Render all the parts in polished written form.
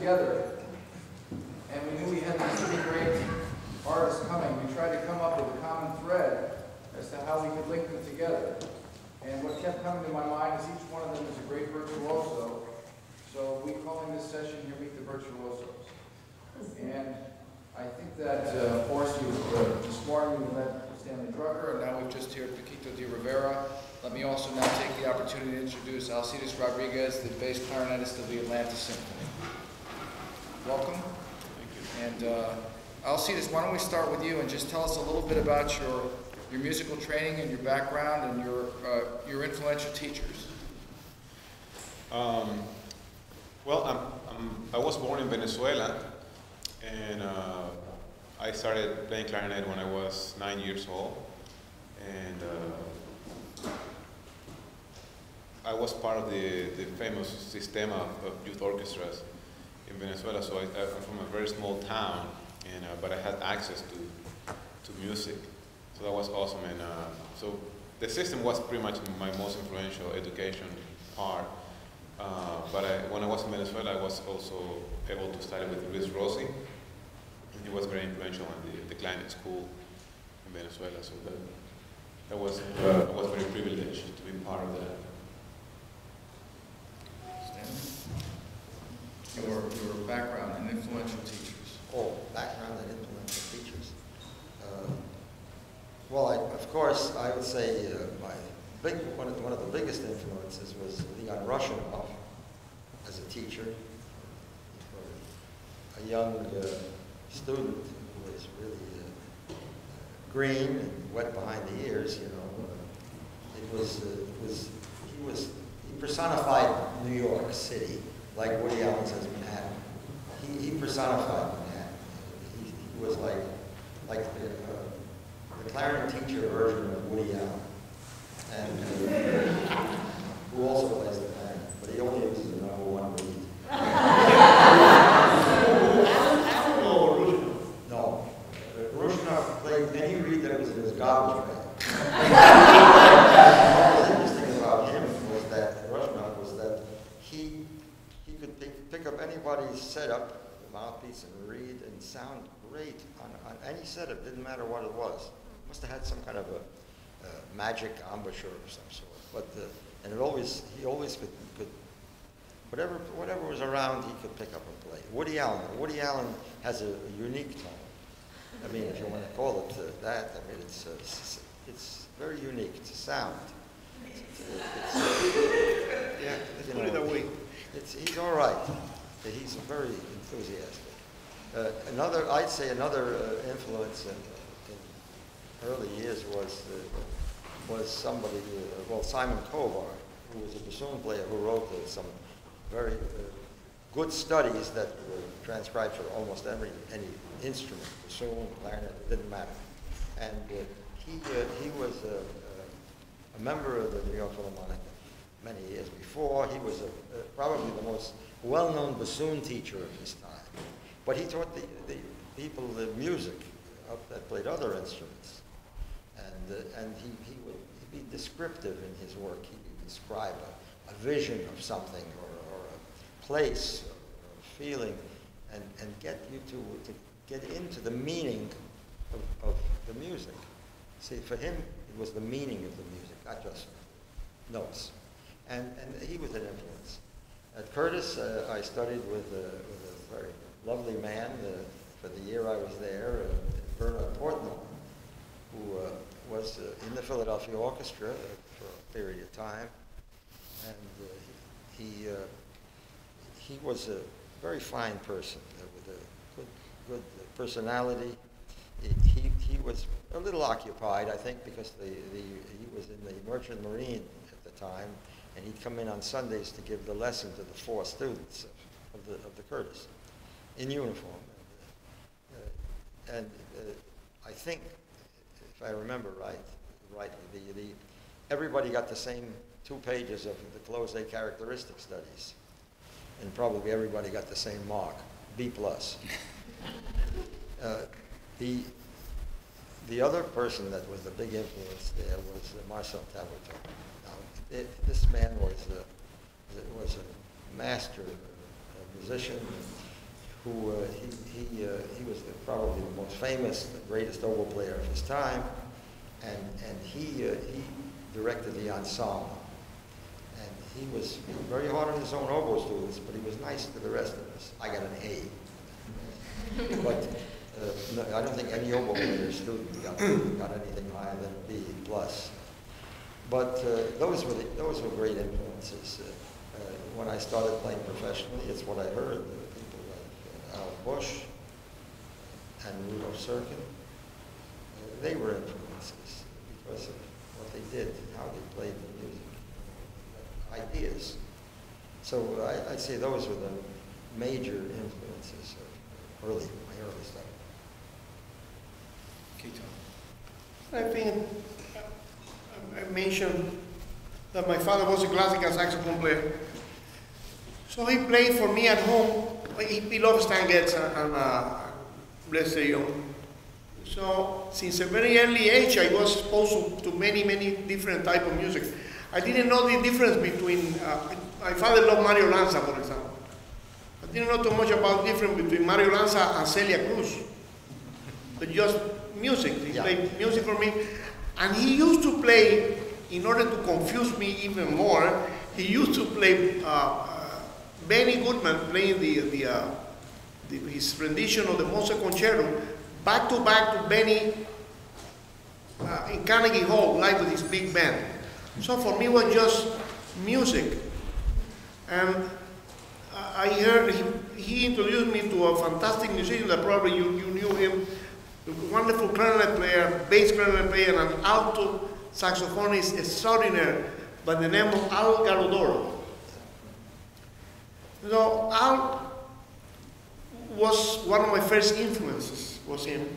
together, and we knew we had these three great artists coming, we tried to come up with a common thread as to how we could link them together. And what kept coming to my mind is each one of them is a great virtuoso. So we calling this session here Meet the Virtuosos. And I think that, of course, this morning we met Stanley Drucker, and now we've just heard Paquito D'Rivera. Let me also now take the opportunity to introduce Alcides Rodriguez, the bass clarinetist of the Atlanta Symphony. Welcome. Thank you. And Alcides, why don't we start with you and just tell us a little bit about your musical training and your background and your influential teachers. Well, I was born in Venezuela, and I started playing clarinet when I was 9 years old, and I was part of the famous system of youth orchestras in Venezuela. So I'm from a very small town, and but I had access to music, so that was awesome. And so the system was pretty much my most influential education part. But when I was in Venezuela, I was also able to study with Virtuosos, and he was very influential in the clarinet school in Venezuela. So I was very privileged to be part of that. Your background and influential teachers. Oh, background and influential teachers. Well, of course, I would say one of the biggest influences was Leon Rushinoff as a teacher. A young student who was really green and wet behind the ears, you know. He personified New York City, like Woody Allen says Manhattan. He personified Manhattan. He was like the clarinet teacher version of Woody Allen, and who also plays the clarinet, but he only uses the number one reed. No, Rushinoff played any reed that was in his garbage bag. What was interesting about him was that Rushinoff was that he could pick up anybody's setup, mouthpiece and reed, and sound great on any setup. Didn't matter what it was. Must have had some kind of a magic embouchure of some sort. But and he always could whatever was around, he could pick up and play. Woody Allen has a unique tone. I mean, if you want to call it that, I mean, it's very unique. It's a sound. Yeah, you know, he's all right. He's very enthusiastic. I'd say another influence in early years was somebody, Simon Kovar, who was a bassoon player who wrote some very good studies that were transcribed for almost any instrument, bassoon, clarinet, it didn't matter. And he was a member of the New York Philharmonic many years before. He was probably the most well-known bassoon teacher of his time. But he taught the people the music that played other instruments. And he would be descriptive in his work. He would describe a vision of something or a place or a feeling and get you to get into the meaning of the music. See, for him, it was the meaning of the music, not just notes. And he was an influence. At Curtis, I studied with a very lovely man for the year I was there, Bernard Portnoy, who was in the Philadelphia Orchestra for a period of time, and he was a very fine person with a good personality. He was a little occupied, I think, because he was in the Merchant Marine at the time, and he'd come in on Sundays to give the lesson to the 4 students of the Curtis in uniform. And I think, if I remember rightly, everybody got the same 2 pages of the close-A characteristic studies, and probably everybody got the same mark, B+. The other person that was a big influence there was Marcel Taboteau. Now, this man was a master musician. who he was probably the most famous, the greatest oboe player of his time, and he directed the ensemble. And he was very hard on his own oboe students, but he was nice to the rest of us. I got an A. But no, I don't think any oboe player student got anything higher than B plus. But those were great influences. When I started playing professionally, it's what I heard. People like Al Bush and Rudolf Serkin. They were influences because of what they did, how they played the music, ideas. So I'd say those were the major influences of my early stuff. I think I mentioned that my father was a classical saxophone player. So he played for me at home. He loved Stan Getz and Bless the Young. So since a very early age, I was exposed to many, many different types of music. I didn't know the difference between, my father loved Mario Lanza, for example. I didn't know too much about the difference between Mario Lanza and Celia Cruz. But just music. He played music for me. And he used to play, in order to confuse me even more, he used to play Benny Goodman playing his rendition of the Mozart Concerto back to Benny in Carnegie Hall, live with his big band. So for me it was just music. And I heard he introduced me to a fantastic musician that probably you knew him, a wonderful clarinet player, bass clarinet player, and an alto saxophonist extraordinary by the name of Al Galodoro. So Al was one of my first influences, was him.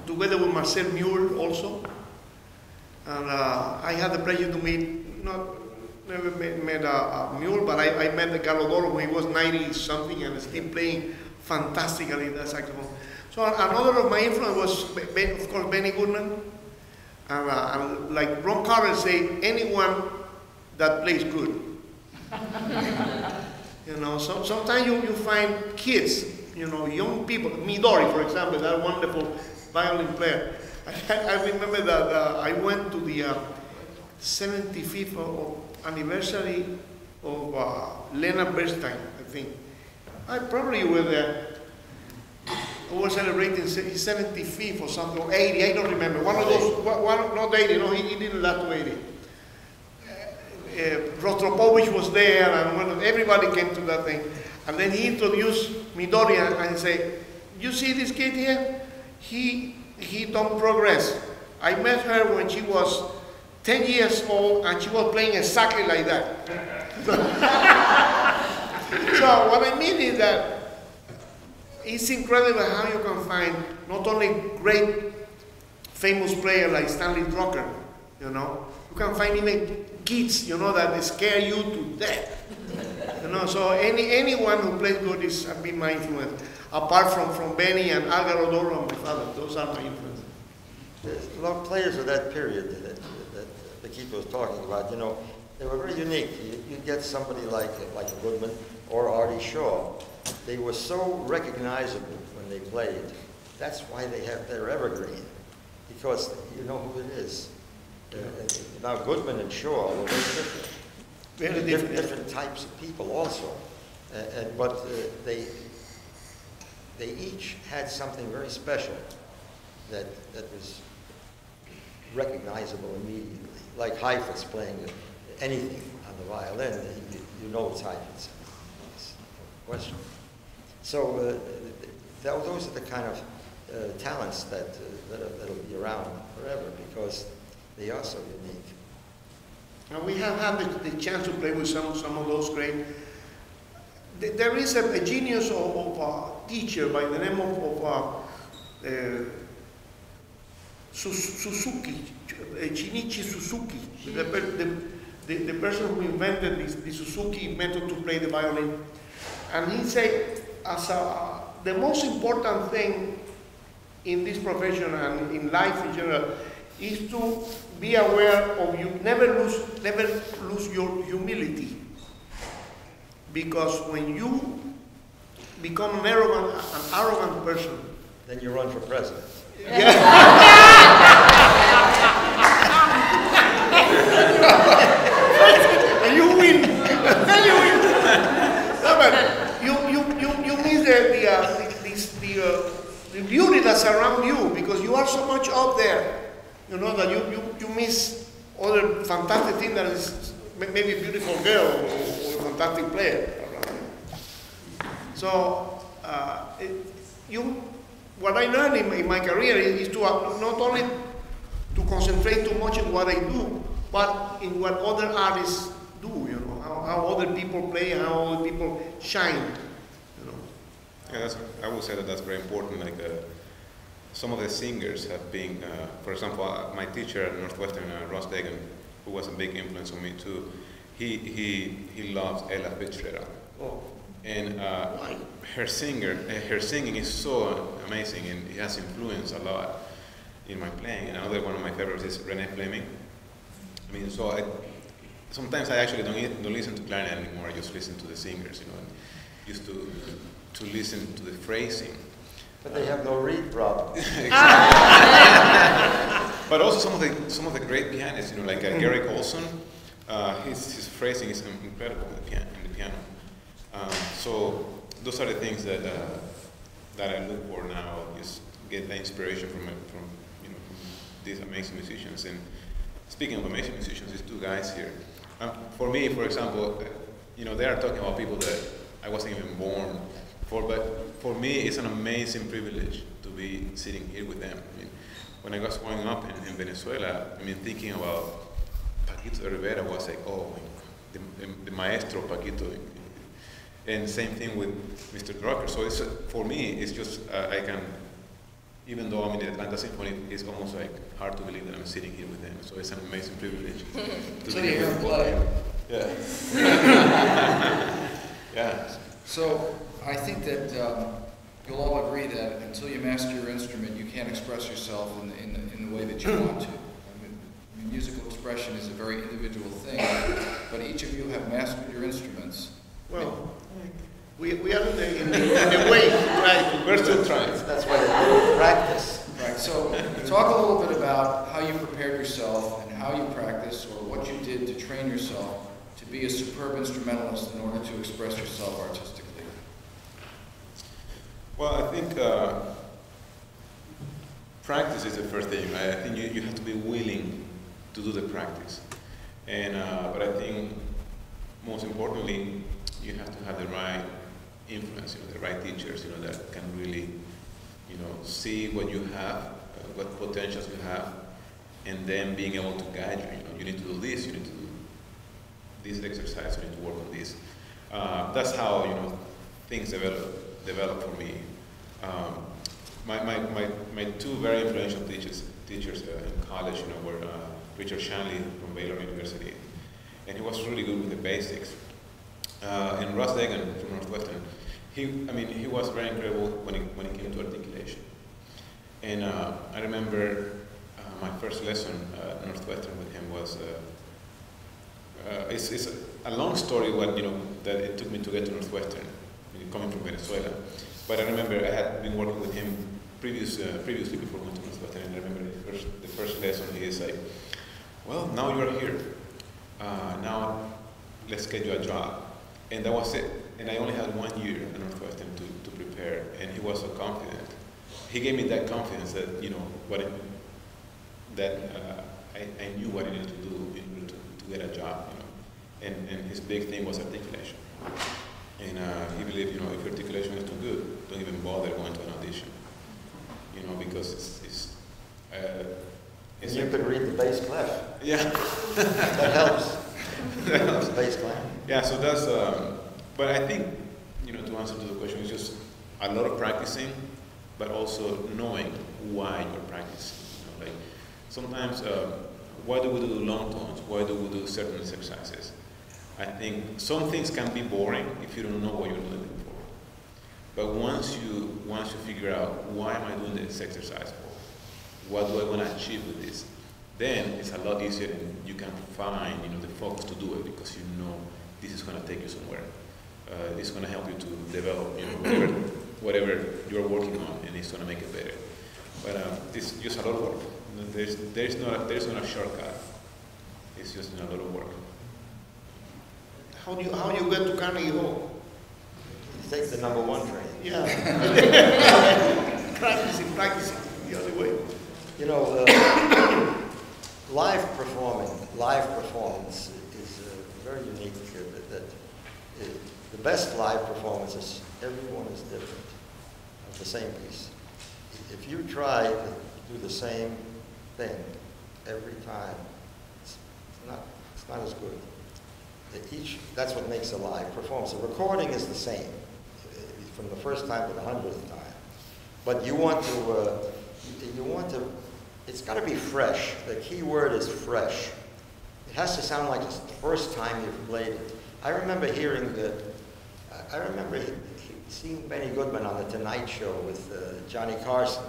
Together with Marcel Muir also. And I had the pleasure to meet, never met Muir, but I met the Galodoro when he was 90-something and still playing fantastically that saxophone. So another of my influence was, of course, Benny Goodman. And like Ron Carter say, anyone that plays good. You know, sometimes you find kids, you know, young people. Midori, for example, that wonderful violin player. I remember that I went to the 75th anniversary of Leonard Bernstein, I think. I probably were there. We were celebrating his 75th or something, or 80, I don't remember. One of those, not 80, no, he didn't last to 80. Rostropovich was there, and everybody came to that thing. And then he introduced Midori and he said, you see this kid here? He don't progress. I met her when she was 10 years old and she was playing exactly like that. So what I mean is that it's incredible how you can find not only great famous players like Stanley Drucker, you know, you can find even kids, you know, that scare you to death. You know, so anyone who plays good has been my influence. Apart from Benny and Al Galodoro and my father, those are my influences. There's a lot of players of that period that Paquito was talking about, you know, they were very unique. You get somebody like a Goodman or Artie Shaw. They were so recognizable when they played. That's why they're evergreen, because you know who it is. Now Goodman and Shaw were very different. Different types of people also, but they each had something very special that was recognizable immediately. Like Heifetz playing anything on the violin, you know it's Heifetz. It's no question. So those are the kind of talents that'll be around forever because they are so unique. And we have had the chance to play with some of those great. There is a genius of a teacher by the name of Suzuki, Shinichi Suzuki, the person who invented the Suzuki method to play the violin. And he said, the most important thing in this profession and in life in general is to be aware of you, never lose your humility. Because when you become an arrogant person. Then you run for president. And you win. You win. No, but you miss the beauty that's around you because you are so much up there. You know that you miss other fantastic thing that is maybe a beautiful girl or a fantastic player around you. So what I learned in my career is to not only to concentrate too much in what I do, but in what other artists do. You know how other people play, how other people shine. You know. Yeah, I would say that's very important. Like some of the singers have been, for example, my teacher at Northwestern, Ross Dagan, who was a big influence on me too. He loves Ella Fitzgerald. Oh. And her singing is so amazing, and it has influenced a lot in my playing. And another one of my favorites is Renee Fleming. I mean, sometimes I actually don't listen to clarinet anymore. I just listen to the singers, you know. And used to listen to the phrasing. But they have no reed problem. But also some of the great pianists, you know, like Gary Colson. His phrasing is incredible in the piano. So those are the things that I look for now. Just get the inspiration from these amazing musicians. And speaking of amazing musicians, these two guys here. For me, for example, they are talking about people that I wasn't even born for. But for me, it's an amazing privilege to be sitting here with them. I mean, when I was growing up in Venezuela, thinking about Paquito D'Rivera was like, oh, the maestro Paquito. And same thing with Mr. Drucker. So for me, it's just, I can, even though I'm in the Atlanta Symphony, it's almost like hard to believe that I'm sitting here with them. So it's an amazing privilege to be here with both of them. Yeah. Yeah. So I think that you'll all agree that until you master your instrument, you can't express yourself in the way that you want to. Musical expression is a very individual thing, but each of you have mastered your instruments. Well, we are in the way, right? We're still trying. That's why they do practice. Right, so talk a little bit about how you prepared yourself and how you practiced, or what you did to train yourself to be a superb instrumentalist in order to express yourself artistically. Well, I think practice is the first thing. I think you have to be willing to do the practice. And but I think most importantly, you have to have the right influence, the right teachers, that can really, see what you have, what potentials you have, and then being able to guide you. You need to do this, you need to do this exercise, you need to work on this. That's how things develop for me. My two very influential teachers in college, were Richard Shanley from Baylor University, and he was really good with the basics. And Ross Dagan from Northwestern, he was very incredible when it came to articulation. And I remember my first lesson at Northwestern with him was, it's a long story that it took me to get to Northwestern, coming from Venezuela. But I remember I had been working with him previously before going to Northwestern, and I remember the first lesson he is like, well, now you're here. Now let's get you a job. And that was it. And I only had 1 year at Northwestern to prepare, and he was so confident. He gave me that confidence that, I knew what I needed to do in order to get a job, And his big thing was articulation. And he believed, if your articulation is too good, don't even bother going to an audition. Because it's you could read the bass clef. Yeah. That helps. That helps. Bass clef. Yeah, so that's, but I think, to answer to the question, it's just a lot of practicing, but also knowing why you're practicing. Like sometimes, why do we do long tones? Why do we do certain exercises? I think some things can be boring if you don't know what you're doing them for. But once you figure out why am I doing this exercise for, what do I want to achieve with this, then it's a lot easier and you can find the focus to do it because this is going to take you somewhere. it's going to help you to develop, whatever you're working on, and it's going to make it better. But it's just a lot of work. There's not a shortcut. It's just a lot of work. How do you get to Carnegie Hall? You take the #1 train. Yeah. practicing, the only way. You know, live performance is very unique. The best live performances, everyone is different of the same piece. If you try to do the same thing every time, it's not as good. That's what makes a live performance. The recording is the same from the first time to the 100th time, but you want to. It's got to be fresh. The key word is fresh. It has to sound like it's the first time you've played it. I remember seeing Benny Goodman on the Tonight Show with Johnny Carson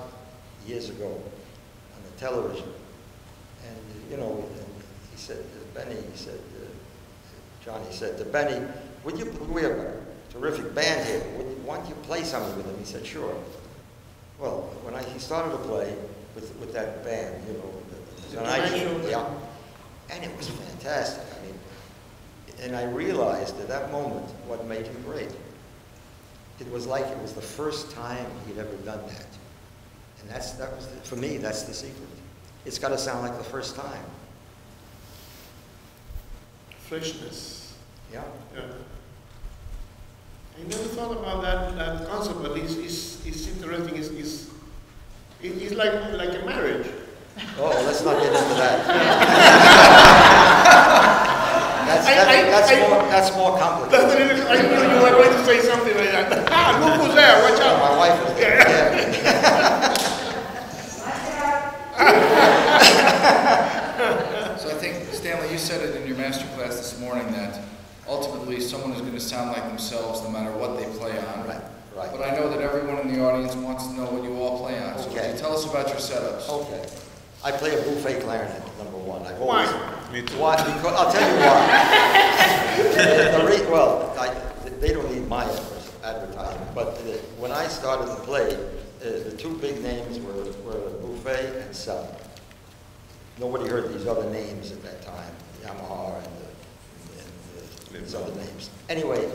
years ago on the television, and he said Johnny said to Benny, we have a terrific band here. Why don't you play something with him? He said, sure. Well, when he started to play with that band, the Tonight Show, yeah, and it was fantastic. I mean, and I realized at that moment what made him great. It was like it was the first time he'd ever done that. And for me, that's the secret. It's got to sound like the first time. Freshness. Yeah. Yeah. I never thought about that concept, but it's interesting. It's like a marriage. Oh, let's not get into that. That's more complicated. I knew you were going to say something like that. Look who's there, watch out. My wife is there. So I think, Stanley, you said it in your master class this morning that ultimately someone is going to sound like themselves no matter what they play on. Right. But I know that everyone in the audience wants to know what you all play on. So Okay. would you tell us about your setups? Okay. I play a buffet clarinet, #1. Why? Me too. Why? Because, I'll tell you why. They don't need my advertisement, but when I started to play, the two big names were Buffet and Sub. Nobody heard these other names at that time, Yamaha and these other names. Anyway,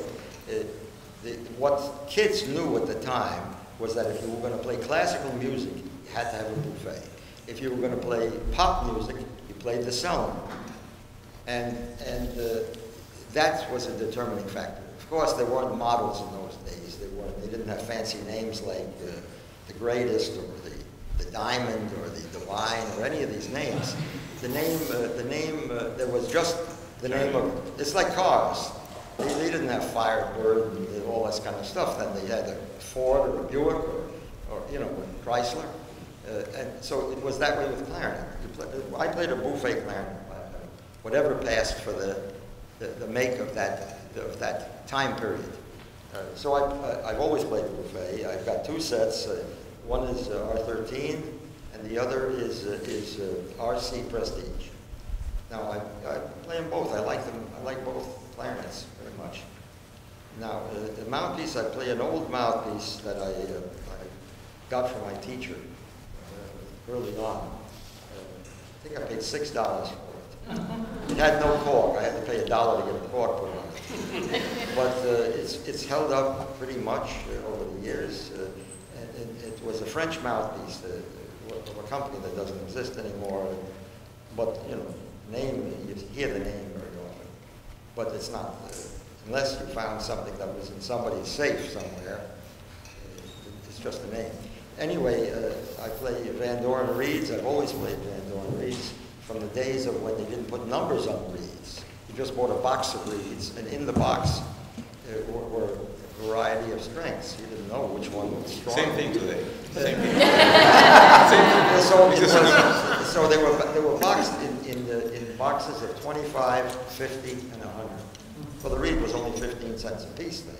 what kids knew at the time was that if you were going to play classical music, you had to have a buffet. If you were going to play pop music, you played the cello. And that was a determining factor. Of course, there weren't models in those days. They didn't have fancy names like the Greatest or the Diamond or the Divine or any of these names. The name there was just the name of, it's like cars. They didn't have Firebird and all this kind of stuff. Then they had a Ford or a Buick or Chrysler. And so it was that way with clarinet. I played a buffet clarinet, whatever passed for the make of that time period. So I've always played the buffet. I've got two sets. One is R13, and the other is RC Prestige. Now I play them both. I like them. I like both clarinets very much. Now the mouthpiece, I play an old mouthpiece that I got from my teacher early on. I think I paid $6 for it. It had no cork. I had to pay $1 to get a cork put on it. But it's held up pretty much over the years. And it was a French mouthpiece of a company that doesn't exist anymore. But name, you hear the name very often. But it's not, unless you found something that was in somebody's safe somewhere, it's just a name. Anyway, I play Vandoren reeds. I've always played Vandoren reeds from the days of when they didn't put numbers on the reeds. You just bought a box of reeds, and in the box were a variety of strengths. You didn't know which one was strong. Same thing today. Same thing. So they were boxed in boxes of 25, 50, and 100. Well, the reed was only 15 cents a piece then.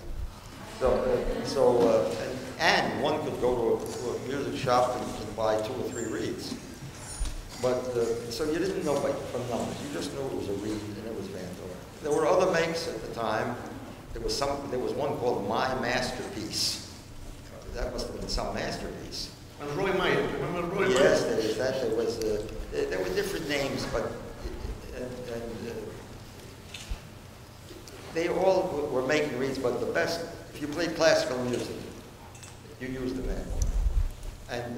And one could go to a music shop and buy 2 or 3 reeds. But, so you didn't know from numbers. You just knew it was a reed and it was Vandoren. There were other makes at the time. There was one called My Masterpiece. That must have been some masterpiece. And Roy Meyer, remember Roy Meyer? Yes, there is that. There were different names, but they all were making reeds. But the best, if you played classical music, you used the manual. And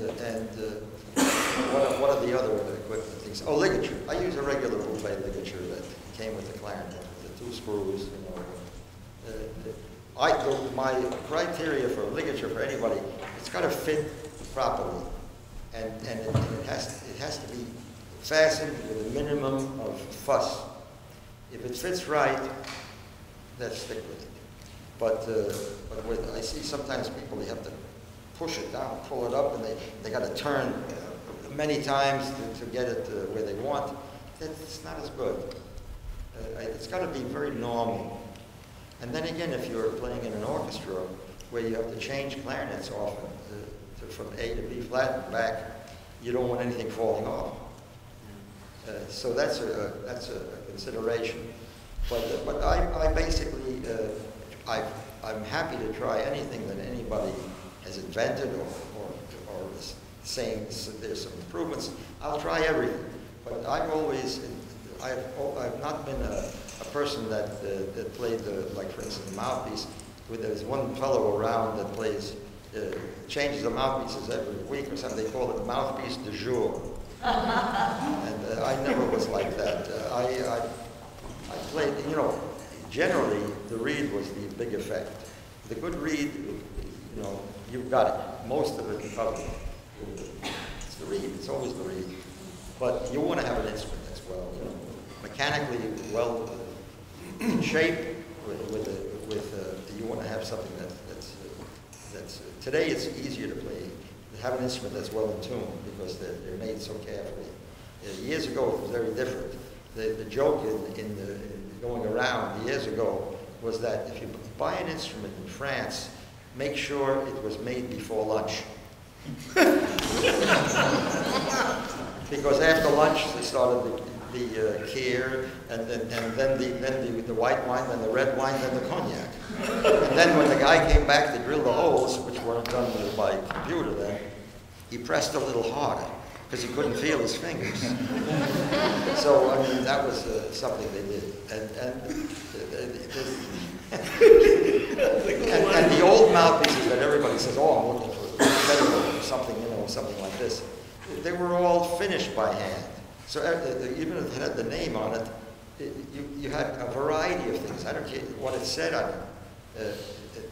what are the other equipment things? Oh, ligature. I use a regular bouffe ligature that came with the clarinet, the 2 screws. My criteria for ligature for anybody, it's got to fit properly, and it has to be fastened with a minimum of fuss. If it fits right, let's stick with it. But I see sometimes people, they have to push it down, pull it up, and they got to turn many times to get it where they want. It's not as good. It's got to be very normal. And then again, if you're playing in an orchestra where you have to change clarinets often from A to B flat and back, you don't want anything falling off. So that's a consideration. But I basically I'm happy to try anything that anybody has invented or is saying there's some improvements. I'll try everything. But I've not been a person that played like for instance the mouthpiece. There's one fellow around that changes the mouthpieces every week or something. They call it mouthpiece du jour. And I never was like that. I played, generally the reed was the big effect. The good reed, you've got it. Most of it covered. It's the reed. It's always the reed. But you want to have an instrument that's well, mechanically well in shape. You want to have something that's today it's easier to play. To have an instrument that's well in tune because they're made so carefully. Years ago it was very different. The joke in going around years ago was that if you buy an instrument in France, make sure it was made before lunch. Because after lunch they started the Kier, and then the white wine, then the red wine, then the cognac. And then when the guy came back to drill the holes, which weren't done by computer then, he pressed a little harder because he couldn't feel his fingers. So I mean that was something they did, and the old mouthpieces that everybody says, oh, I'm looking for something, something like this. They were all finished by hand. So even if it had the name on it, you had a variety of things. I don't care what it said on it. It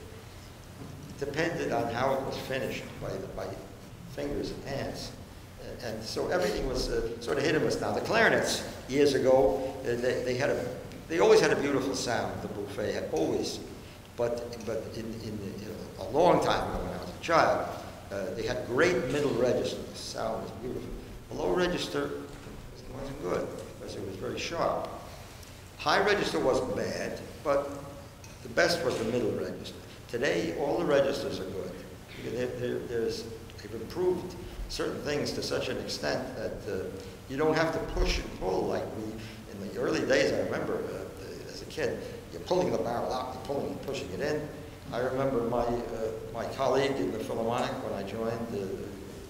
depended on how it was finished by fingers and hands. And so everything was sort of hit and miss. Now the clarinets, years ago, they always had a beautiful sound, the buffet, always. But in a long time ago when I was a child, they had great middle register. The sound was beautiful. The low register wasn't good because it was very sharp. High register wasn't bad, but the best was the middle register. Today, all the registers are good. They've improved certain things to such an extent that you don't have to push and pull like we, in the early days, I remember as a kid, you're pulling the barrel out, you're pulling and pushing it in. I remember my colleague in the Philharmonic when I joined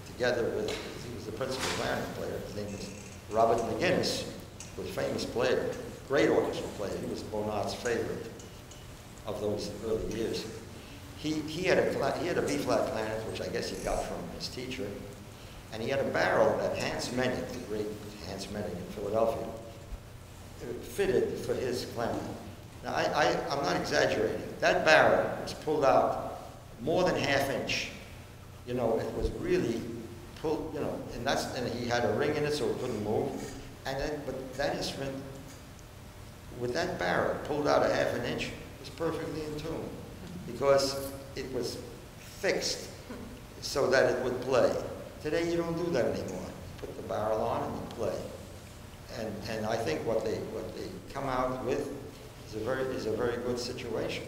together with, he was the principal clarinet player, his name was Robert McGinnis, was a famous player, great orchestral player. He was Bonnat's favorite of those early years. He had a B-flat clarinet, which I guess he got from his teacher, and he had a barrel that Hans Menning, the great Hans Menning in Philadelphia, fitted for his clarinet. Now, I'm not exaggerating. That barrel was pulled out more than ½ inch. It was really pulled, and he had a ring in it so it couldn't move. But that instrument, with that barrel pulled out ½ inch, was perfectly in tune because it was fixed so that it would play. Today you don't do that anymore. You put the barrel on and you play. And I think what they come out with is a very good situation.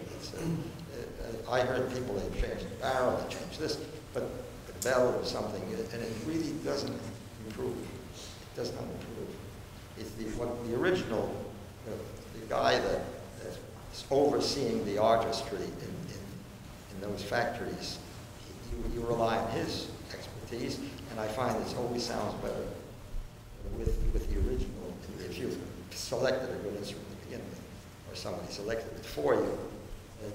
I heard people, they changed the barrel, they changed this, but the bell or something, and it really doesn't improve. It does not improve. It's the original, the guy that overseeing the artistry in those factories. You rely on his expertise, and I find it always sounds better with the original. If you've selected a good instrument to begin with, or somebody selected it for you,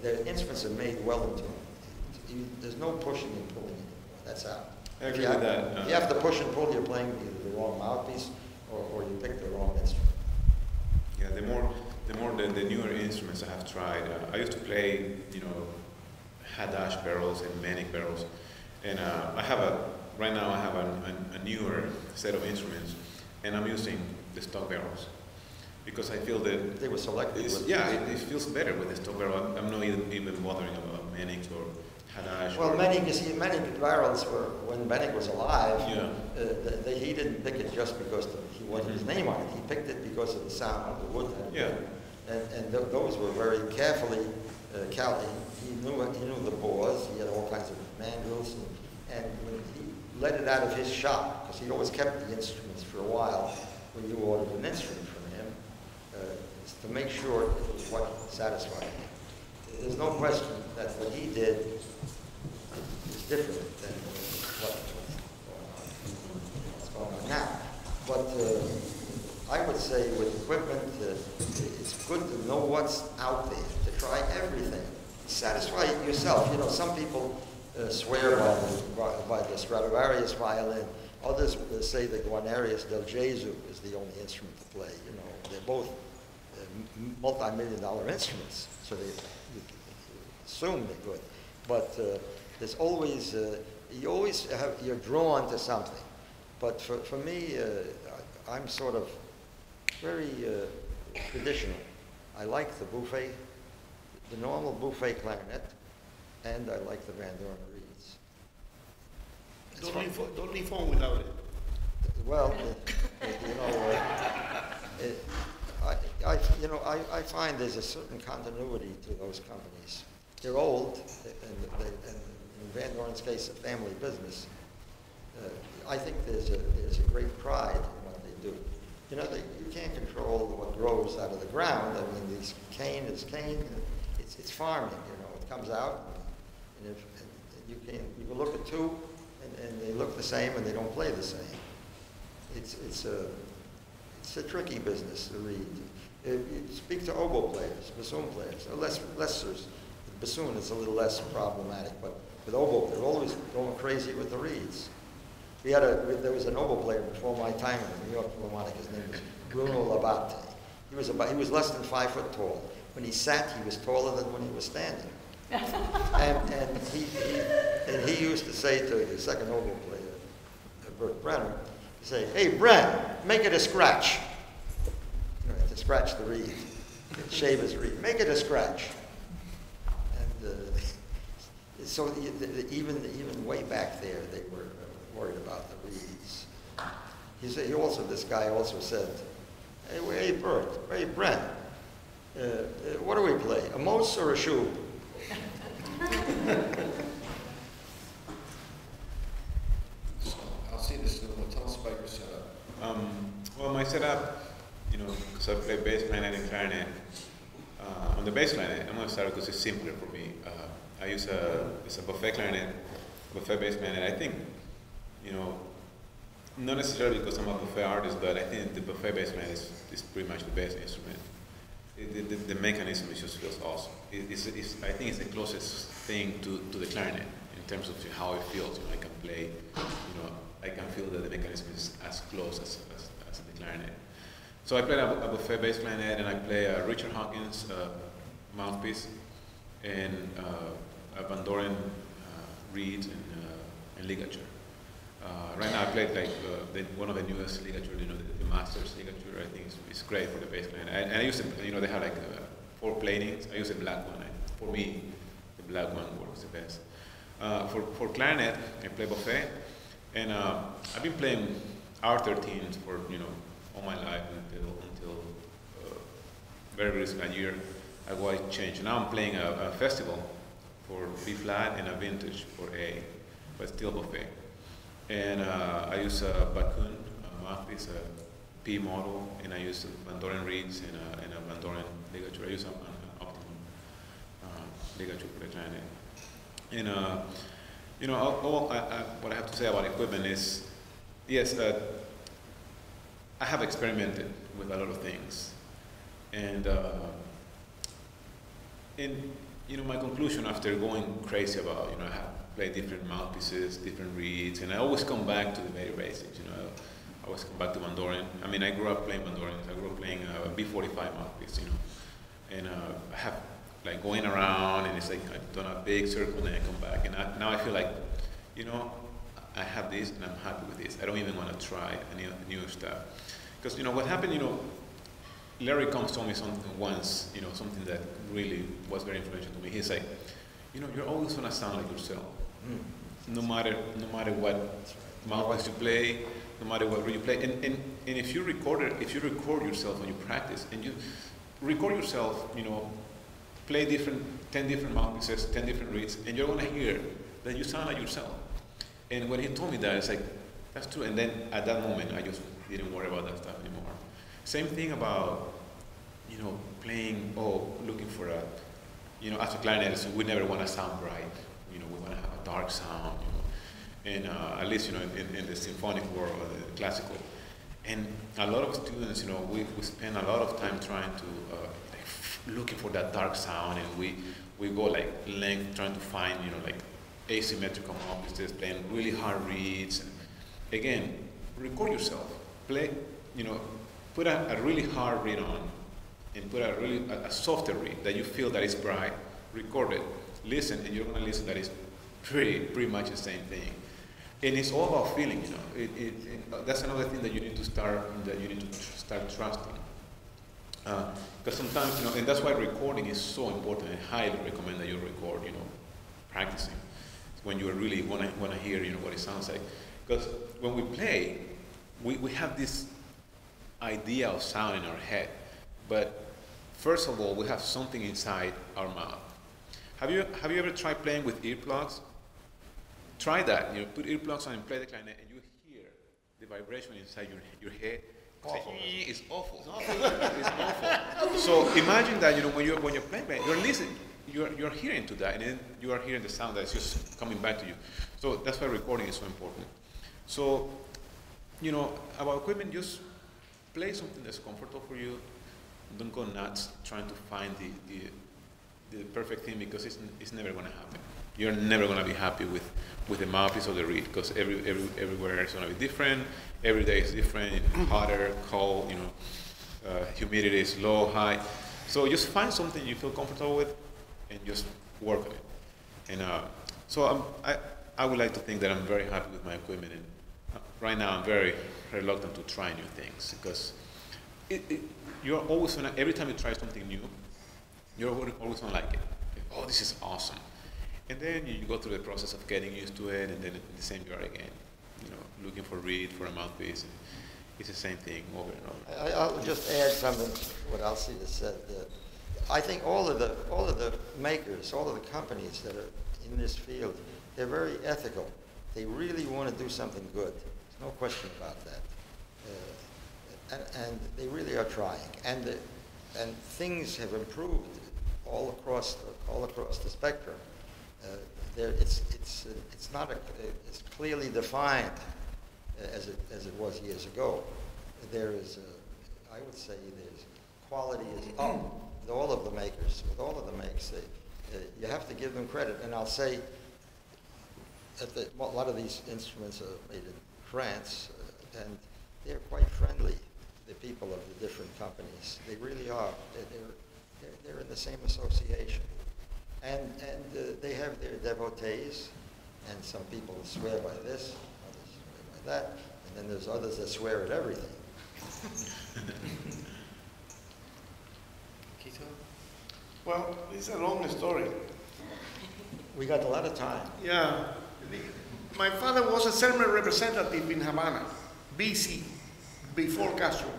the instruments are made well into it. There's no pushing and pulling anymore. That's out. I agree with that. If you have to push and pull, you're playing either the wrong mouthpiece or you pick the wrong instrument. Yeah, the newer instruments I have tried. I used to play, Hadash barrels and Manic barrels, and right now I have a newer set of instruments, and I'm using the stock barrels because I feel that they were selected. It feels better with the stock barrel. I'm not even bothering about Manics or Hadash. Well, Manic barrels were, when Manic was alive, yeah. He didn't pick it just because he wanted his name on it. He picked it because of the sound, the wood. Yeah. And those were very carefully he knew the bores. He had all kinds of manuals, and when he let it out of his shop, because he always kept the instruments for a while when you ordered an instrument from him, to make sure it was what satisfied him. There's no question that what he did is different than what's going on now. But I would say with equipment, it's good to know what's out there, to try everything. Satisfy yourself. Some people swear by the Stradivarius violin. Others say the Guarnerius del Gesù is the only instrument to play. They're both multi-million-dollar instruments, so you assume they're good. But there's always you're drawn to something. But for me, I'm sort of very traditional. I like the buffet, the normal buffet clarinet, and I like the Vandoren reeds. Don't leave home without it. Well, I find there's a certain continuity to those companies. They're old, and in Vandoren's case, a family business. I think there's a great pride in what they do. You can't control what grows out of the ground. I mean, cane is cane. It's farming. It comes out, and you can look at two, and they look the same, and they don't play the same. It's a tricky business to read. You speak to oboe players, bassoon players, lessers. The bassoon is a little less problematic, but with oboe, they're always going crazy with the reeds. There was an oboe player before my time in the New York Philharmonic. His name was Bruno Labate. He was less than 5 foot tall. When he sat, he was taller than when he was standing. and he used to say to the second oboe player, Bert Brenner, he'd say, "Hey, Bren, make it a scratch." To scratch the reed, shave his reed, make it a scratch. And so even way back there, they were worried about the reeds. This guy also said, hey Bert, hey Brent, what do we play, a mos or a shub? Alcides, tell us about your setup. Well, my setup, because I play bass clarinet and clarinet. On the bass clarinet, I'm going to start because it's simpler for me. I use it's a buffet clarinet, buffet bass clarinet. I think, not necessarily because I'm a buffet artist, but I think the buffet bass clarinet is pretty much the best instrument. The mechanism just feels awesome. I think it's the closest thing to the clarinet in terms of how it feels. I can play, I can feel that the mechanism is as close as the clarinet. So I play a buffet bass clarinet, and I play a Richard Hawkins mouthpiece, and a Vandoren reed and ligature. Right now I played one of the newest ligature, the Masters ligature. I think it's great for the bass clarinet. And I use it, they have 4 platings. I use the black one. For me, the black one works the best. For clarinet, I play buffet, and I've been playing R13s for all my life until very recent, a year ago I changed. Now I'm playing a festival for B flat and a vintage for A, but still buffet. And I use a Bakun mouthpiece, a P model, and I use Vandoren reeds and a Vandoren ligature. I use an Optimum. ligature for the clarinet. And you know, what I have to say about equipment is, yes, I have experimented with a lot of things, and you know, my conclusion after going crazy about, you know, I have played different mouthpieces, different reeds, and I always come back to the very basics. You know, I always come back to Vandoren. I mean, I grew up playing Vandoren. I grew up playing a B45 mouthpiece, you know, and I have like going around, and it's like I've done a big circle, and then I come back, and now I feel like, you know, I have this, and I'm happy with this. I don't even want to try any new stuff, because you know what happened. You know, Larry Combs told me something once. You know, something that really was very influential to me. He's like, you know, you're always gonna sound like yourself, no matter what mouthpiece you play, no matter what you play. And if you record yourself when you practice, and you record yourself, you know, play 10 different mouthpieces, 10 different reeds, and you're gonna hear that you sound like yourself. And when he told me that, it's like, that's true. And then at that moment, I just didn't worry about that stuff anymore. Same thing about, you know, playing or looking for a, you know, as a clarinetist, we never want to sound bright. You know, we want to have a dark sound, you know. And at least, you know, in the symphonic world, or the classical. And a lot of students, you know, we spend a lot of time trying to, looking for that dark sound, and we go like length trying to find, you know, like asymmetrical mouthpieces, playing really hard reeds. And again, record yourself, play, you know, put a really hard reed on, and put a softer reed that you feel that is bright, record it, listen, and you're gonna listen that is pretty much the same thing. And it's all about feeling, you know. That's another thing that you need to start trusting. Because sometimes, you know, and that's why recording is so important. I highly recommend that you record, you know, practicing when you really want to hear, you know, what it sounds like. Because when we play, we have this idea of sound in our head, but first of all, we have something inside our mouth. Have you ever tried playing with earplugs? Try that. You know, put earplugs on and play the clarinet, and you hear the vibration inside your head. Awful. It's awful. It's awful. So imagine that, you know, when you're playing, you're listening, you're hearing to that, and then you are hearing the sound that's just coming back to you. So that's why recording is so important. So, you know, about equipment, just play something that's comfortable for you. Don't go nuts trying to find the perfect thing, because it's never going to happen. You're never going to be happy with the mouthpiece or the reed, because everywhere it's going to be different. Every day is different, hotter, cold, you know, humidity is low, high. So just find something you feel comfortable with, and just work on it. And so I would like to think that I'm very happy with my equipment, and right now I'm very reluctant to try new things, because you're always gonna, every time you try something new, you're always gonna like it. Oh, this is awesome. And then you go through the process of getting used to it, and then the same you are again. You know, looking for reed, for a mouthpiece. It's the same thing over and over. I'll just add something to what Alcides said. I think all of the makers, all of the companies that are in this field, they're very ethical. They really want to do something good. There's no question about that. And they really are trying. And things have improved all across the spectrum. It's not as clearly defined as it was years ago. There is, I would say, there's quality is up with all of the makers, with all of the makes. You have to give them credit. And I'll say that a lot of these instruments are made in France, and they're quite friendly, the people of the different companies. They really are. They're in the same association. And they have their devotees, and some people swear by this, others swear by that, and then there's others that swear at everything. Paquito? Well, it's a long story. We got a lot of time. Yeah. My father was a Selmer representative in Havana, BC, before Castro.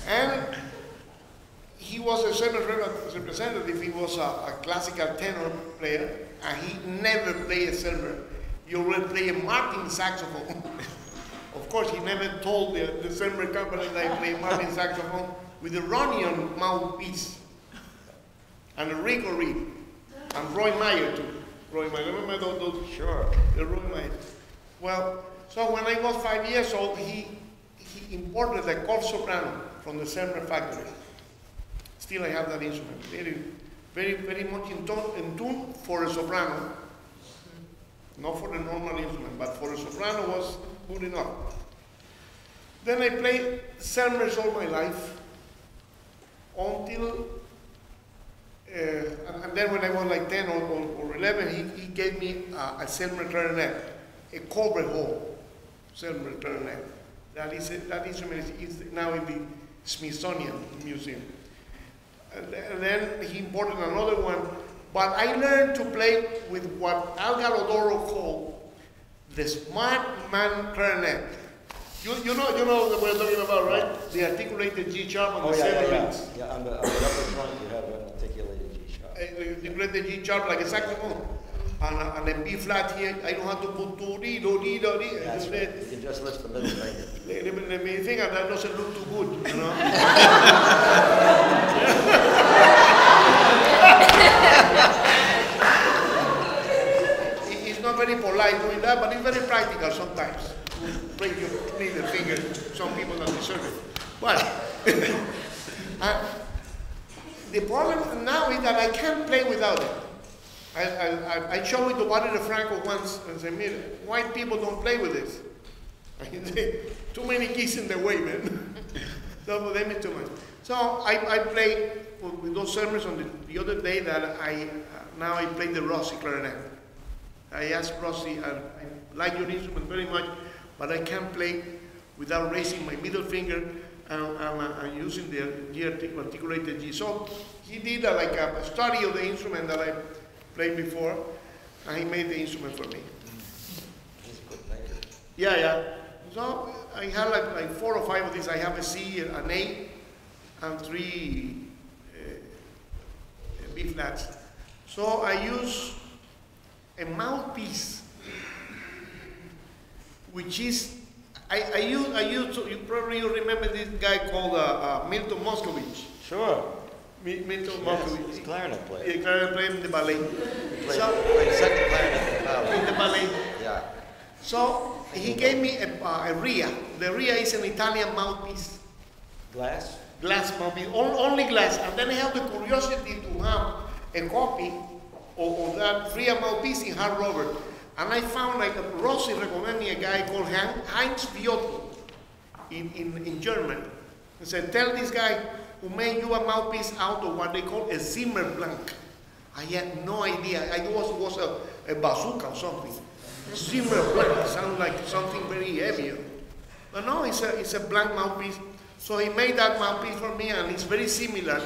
And he was a Selmer representative. He was a classical tenor player, and he never played a Selmer. He already played a Martin saxophone. Of course, he never told the Semper company that I play Martin saxophone with the Ronion mouthpiece and a Rico Reed and Roy Meyer too. Roy Meyer, remember those? Sure. The Roy Meyer. Well, so when I was 5 years old, he imported a Colt soprano from the Semper factory. Still, I have that instrument. Very much in tune for a soprano. Not for the normal instrument, but for a soprano was good enough. Then I played Semmers all my life until, and then when I was like 10 or 11, he gave me a Selmer clarinet, a cover hole Selmer clarinet. That instrument is now in the Smithsonian Museum. And then he imported another one, but I learned to play with what Al Galodoro called the smart man clarinet. You know what we're talking about, right? The articulated G sharp on the 7 rings. Yeah, on the upper front you have an articulated G sharp. Articulated G sharp like a saxophone. And a B flat here, I don't have to put do-dee. That's right. You can just lift the middle finger. The middle finger, that doesn't look too good, you know? It's not very polite doing that, but it's very practical sometimes. Break your middle finger, some people don't deserve it. But the problem now is that I can't play without it. I showed it to Walter Franco once and said, "Mira, white people don't play with this." I say, too many keys in the way, man. So for them it's too much. So I played with those sermons on the other day that now I play the Rossi clarinet. I asked Rossi, I like your instrument very much, but I can't play without raising my middle finger and using the G articulated G. So he did like a study of the instrument that I played before, and he made the instrument for me. He's a good player. Yeah. So I have like 4 or 5 of these. I have a C, an A, and 3 B flats. So I use a mouthpiece, which is I use. You probably remember this guy called Milton Moscovich. Sure. Milton Yes, Moscovich. he's a clarinet player. Yeah, clarinet player in the ballet. He played second clarinet In the ballet. Yeah. So he gave me a Ria. The Ria is an Italian mouthpiece. Glass? Glass mouthpiece, only glass. And then I have the curiosity to have a copy of that Ria mouthpiece in hard rubber. And I found like Rossi recommended me a guy called Heinz Viotto in Germany. He said, tell this guy who made you a mouthpiece out of what they call a Zimmerblank. I had no idea. I thought it was a bazooka or something. Zimmerblank sounds like something very heavy. But no, it's a blank mouthpiece. So he made that mouthpiece for me, and it's very similar,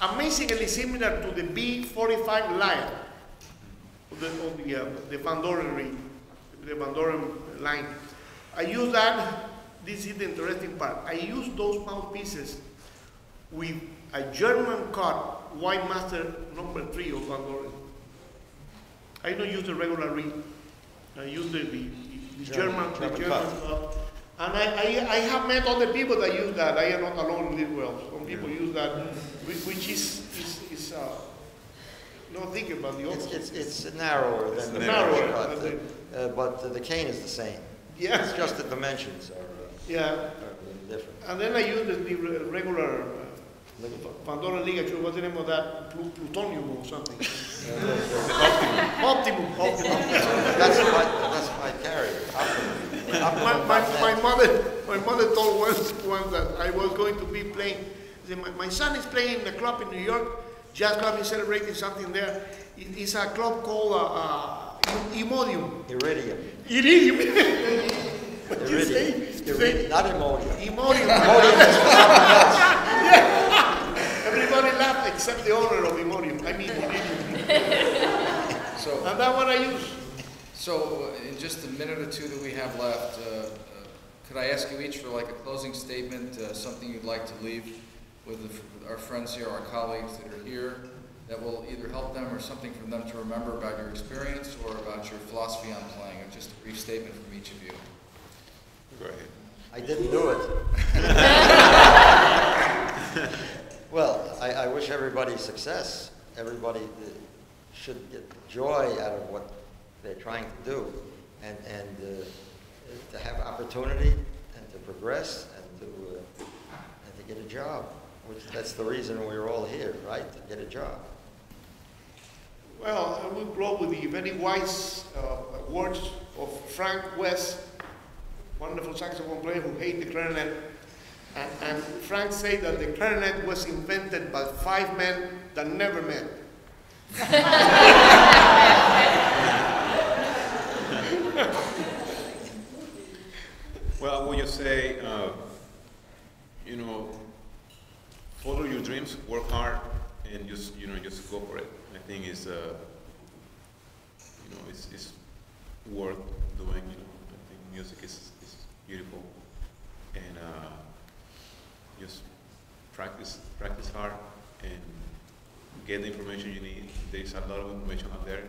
amazingly similar to the B45 Lion, the Vandoren ring, the Vandoren line. I use that. This is the interesting part. I use those mouthpieces with a German cut White Master number 3 of Vandoren. I don't use the regular reed. I use the German cut. And I have met other people that use that. I am not alone in this world. Some people use that, which is not thinking about the opposite. It's narrower than the cut, but the cane is the same. Yeah. It's just the dimensions are different. And then I use the regular Vandoren ligature. What's the name of that? Plutonium or something. Optimum. That's my carrier. My mother told once that I was going to be playing. My son is playing in a club in New York, jazz club. He's celebrating something there. It's a club called Imodium. Iridium. What you say? Iridium. Not Imodium. Imodium. Imodium is something else. Everybody laughed except the owner of Imodium. I mean Iridium. And that's what I use. So, in just a minute or two that we have left, could I ask you each for like a closing statement, something you'd like to leave with our friends here, our colleagues that are here, that will either help them or something for them to remember about your experience or about your philosophy on playing, or just a brief statement from each of you. Go ahead. I didn't do it. Well, I wish everybody success. Everybody should get joy out of what they're trying to do, and to have opportunity and to progress and to get a job. Which that's the reason we're all here, right? To get a job. Well, I will close with the very wise words of Frank West, wonderful saxophone player who hated the clarinet. And Frank said that the clarinet was invented by 5 men that never met. Well, when you say, you know, follow your dreams, work hard, and just go for it. I think it's it's worth doing. You know, I think music is beautiful, and just practice hard, and get the information you need. There's a lot of information out there,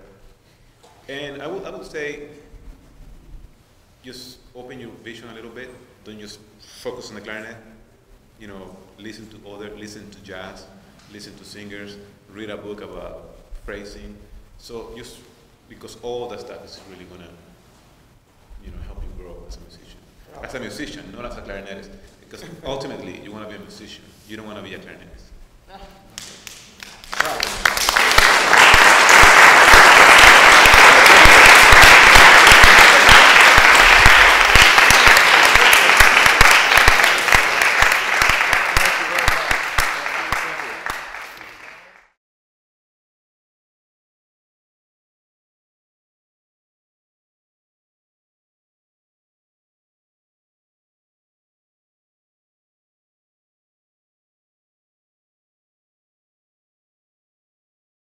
and I would say, just open your vision a little bit. Don't just focus on the clarinet. You know, listen to jazz, listen to singers, read a book about phrasing. So just because all that stuff is really gonna, help you grow as a musician. As a musician, not as a clarinetist. Because ultimately, you want to be a musician. You don't want to be a clarinetist.